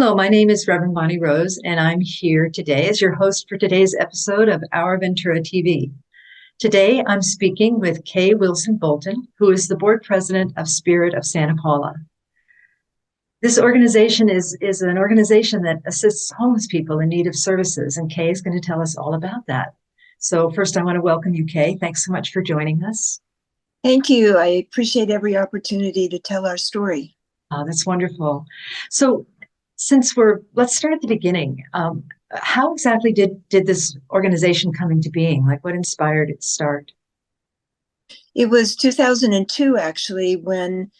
Hello, my name is Reverend Bonnie Rose, and I'm here today as your host for today's episode of Our Ventura TV. Today, I'm speaking with Kay Wilson-Bolton, who is the board president of Spirit of Santa Paula. This organization is an organization that assists homeless people in need of services, and Kay is going to tell us all about that. So first, I want to welcome you, Kay. Thanks so much for joining us. Thank you. I appreciate every opportunity to tell our story. Oh, that's wonderful. So let's start at the beginning. How exactly did this organization come into being? Like, what inspired its start? It was 2002, actually, when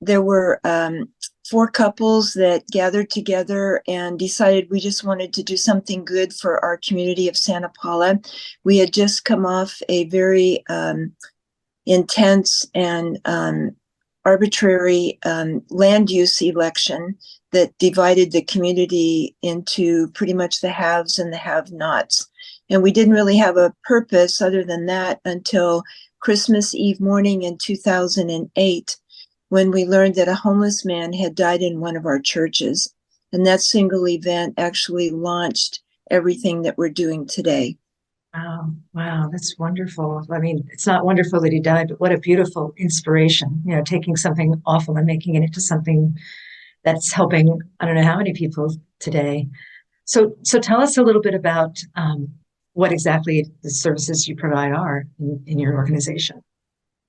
there were 4 couples that gathered together and decided we just wanted to do something good for our community of Santa Paula. We had just come off a very intense and arbitrary land use election that divided the community into pretty much the haves and the have-nots. And we didn't really have a purpose other than that until Christmas Eve morning in 2008, when we learned that a homeless man had died in one of our churches. And that single event actually launched everything that we're doing today. Wow, that's wonderful. I mean, it's not wonderful that he died, but what a beautiful inspiration, taking something awful and making it into something that's helping, I don't know how many people today. So tell us a little bit about what exactly the services you provide are in your organization.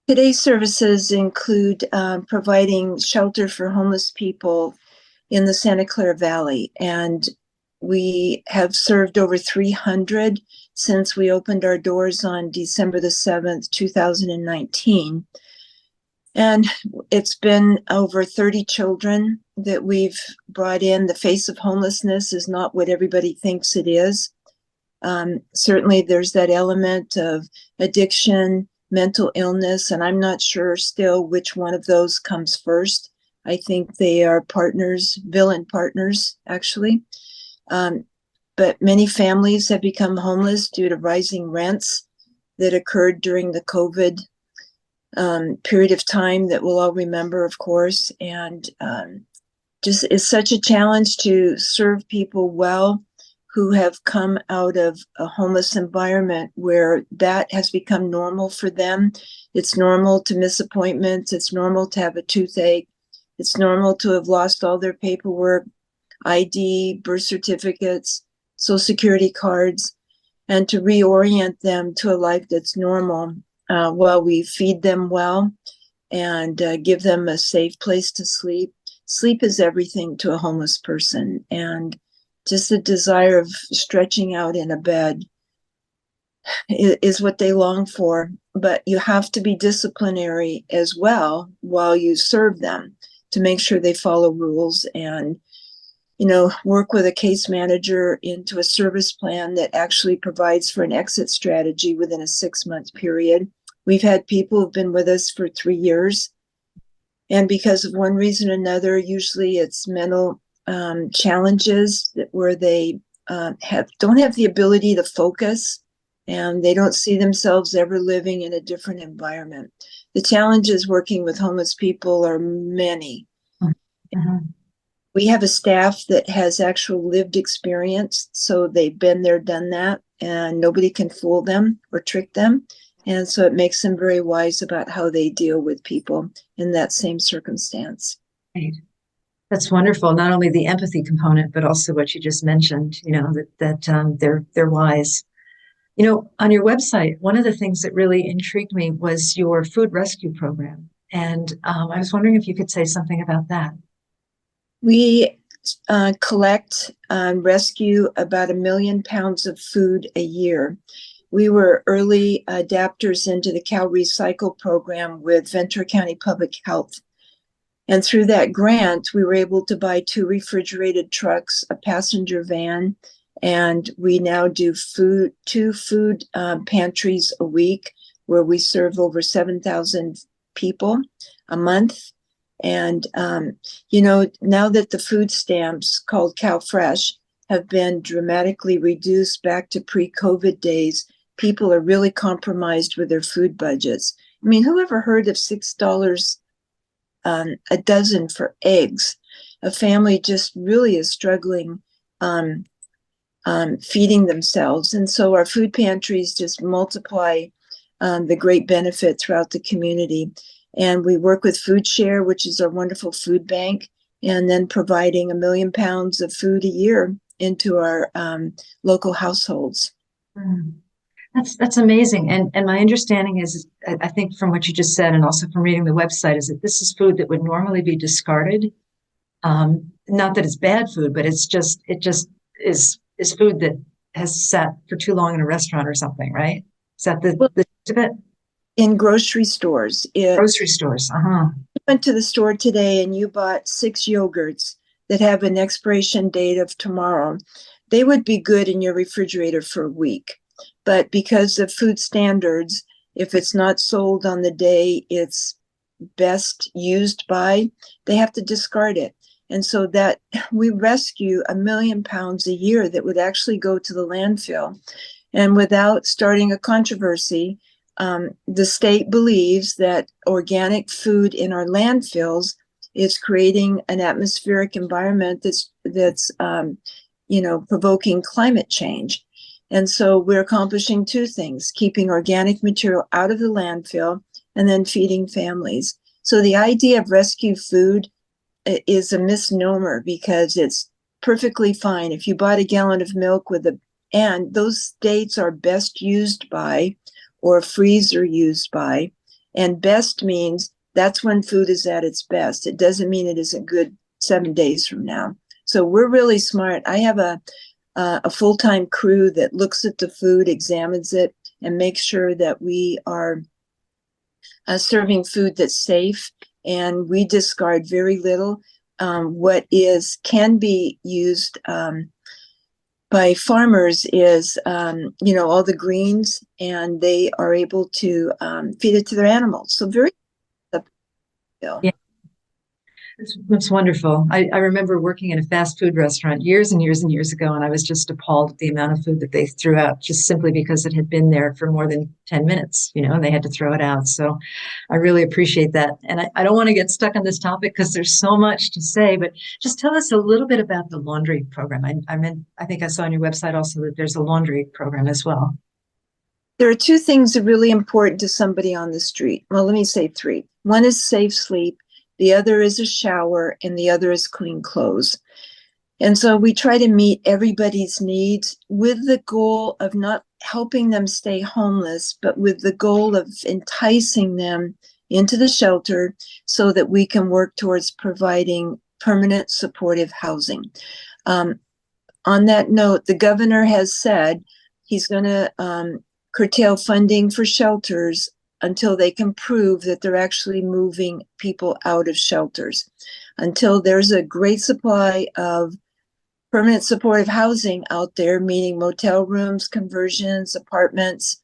Today's services include providing shelter for homeless people in the Santa Clara Valley. And we have served over 300 since we opened our doors on December the 7th, 2019. And it's been over 30 children that we've brought in. The face of homelessness is not what everybody thinks it is. Certainly there's that element of addiction, mental illness, and I'm not sure still which one of those comes first. I think they are partners, villain partners, actually. But many families have become homeless due to rising rents that occurred during the COVID period of time that we'll all remember, of course. And just it's such a challenge to serve people well who have come out of a homeless environment where that has become normal for them. It's normal to miss appointments. It's normal to have a toothache. It's normal to have lost all their paperwork, ID, birth certificates, Social Security cards, and to reorient them to a life that's normal while we feed them well and give them a safe place to sleep. Sleep is everything to a homeless person, and just the desire of stretching out in a bed is what they long for. But you have to be disciplinary as well while you serve them to make sure they follow rules and work with a case manager into a service plan that actually provides for an exit strategy within a 6-month period. We've had people who've been with us for 3 years, and because of one reason or another, usually it's mental challenges where they don't have the ability to focus, and they don't see themselves ever living in a different environment. The challenges working with homeless people are many. Mm-hmm. We have a staff that has actual lived experience, so they've been there, done that, and nobody can fool them or trick them. And so it makes them very wise about how they deal with people in that same circumstance. Right. That's wonderful. Not only the empathy component, but also what you just mentioned, that they're wise. On your website, one of the things that really intrigued me was your food rescue program. And I was wondering if you could say something about that. We collect and rescue about 1 million pounds of food a year. We were early adapters into the Cal Recycle program with Ventura County Public Health. And through that grant, we were able to buy 2 refrigerated trucks, a passenger van, and we now do 2 food pantries a week where we serve over 7,000 people a month. And, now that the food stamps called CalFresh have been dramatically reduced back to pre-COVID days, people are really compromised with their food budgets. I mean, who ever heard of $6 a dozen for eggs? a family just really is struggling feeding themselves. And so our food pantries just multiply the great benefit throughout the community. And we work with Food Share, which is our wonderful food bank, and then providing 1 million pounds of food a year into our local households. Mm. That's amazing. And my understanding is, I think from what you just said, and also from reading the website, is that this is food that would normally be discarded. Not that it's bad food, but it just is food that has sat for too long in a restaurant or something, right? Is that the gist of it? In grocery stores. Grocery stores. Uh-huh. You went to the store today and you bought 6 yogurts that have an expiration date of tomorrow. They would be good in your refrigerator for a week. But because of food standards, if it's not sold on the day it's best used by, they have to discard it. And so that we rescue 1 million pounds a year that would actually go to the landfill. And without starting a controversy, the state believes that organic food in our landfills is creating an atmospheric environment that's provoking climate change. And so we're accomplishing 2 things: keeping organic material out of the landfill and then feeding families. So the idea of rescue food is a misnomer, because it's perfectly fine if you bought a gallon of milk and those dates are best used by or freezer used by, and best means that's when food is at its best. It doesn't mean it isn't good 7 days from now. So we're really smart. I have a full-time crew that looks at the food, examines it, and makes sure that we are serving food that's safe, and we discard very little. What can be used by farmers is, all the greens, and they are able to feed it to their animals. So very, Yeah. That's wonderful. I remember working in a fast food restaurant years and years and years ago, and I was just appalled at the amount of food that they threw out just simply because it had been there for more than 10 minutes, and they had to throw it out. So I really appreciate that. And I don't want to get stuck on this topic because there's so much to say, but just tell us a little bit about the laundry program. I think I saw on your website also that there's a laundry program as well. There are 2 things that are really important to somebody on the street. Well, let me say 3. One is safe sleep. The other is a shower, and the other is clean clothes. And so we try to meet everybody's needs with the goal of not helping them stay homeless, but with the goal of enticing them into the shelter so that we can work towards providing permanent supportive housing. On that note, the governor has said he's going to curtail funding for shelters until they can prove that they're actually moving people out of shelters. Until there's a great supply of permanent supportive housing out there, meaning motel rooms, conversions, apartments,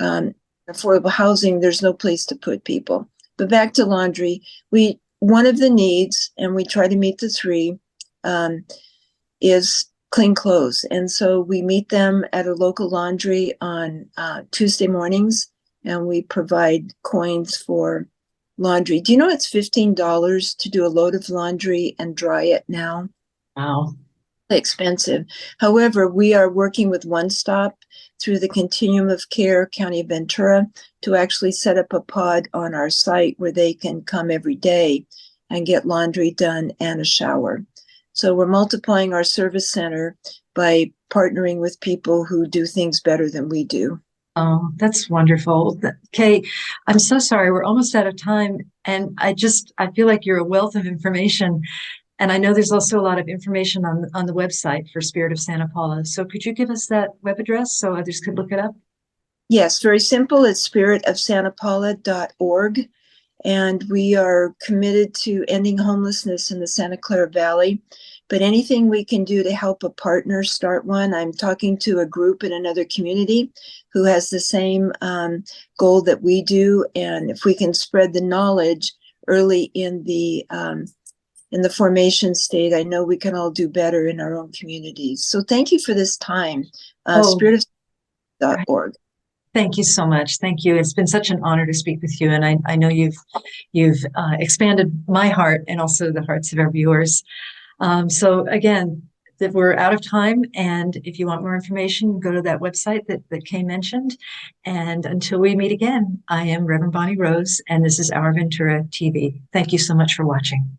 affordable housing, there's no place to put people. But back to laundry, one of the needs, and we try to meet the 3, is clean clothes. And so we meet them at a local laundry on Tuesday mornings, and we provide coins for laundry. Do you know it's $15 to do a load of laundry and dry it now? Wow. Expensive. However, we are working with One Stop through the Continuum of Care, County of Ventura, to actually set up a pod on our site where they can come every day and get laundry done and a shower. So we're multiplying our service center by partnering with people who do things better than we do. Oh, that's wonderful. Kay, I'm so sorry. We're almost out of time. And I feel like you're a wealth of information. And I know there's also a lot of information on the website for Spirit of Santa Paula. So could you give us that web address so others could look it up? Yes, very simple. It's spiritofsantapaula.org. And we are committed to ending homelessness in the Santa Clara Valley. But anything we can do to help a partner start one. I'm talking to a group in another community who has the same goal that we do. And if we can spread the knowledge early in the formation state, I know we can all do better in our own communities. So thank you for this time. Spiritofsantapaula.org. Thank you so much. Thank you. It's been such an honor to speak with you, and I know you've expanded my heart and also the hearts of our viewers. So again, that we're out of time, and if you want more information, go to that website that Kay mentioned. And until we meet again, I am Reverend Bonnie Rose, and this is Our Ventura TV. Thank you so much for watching.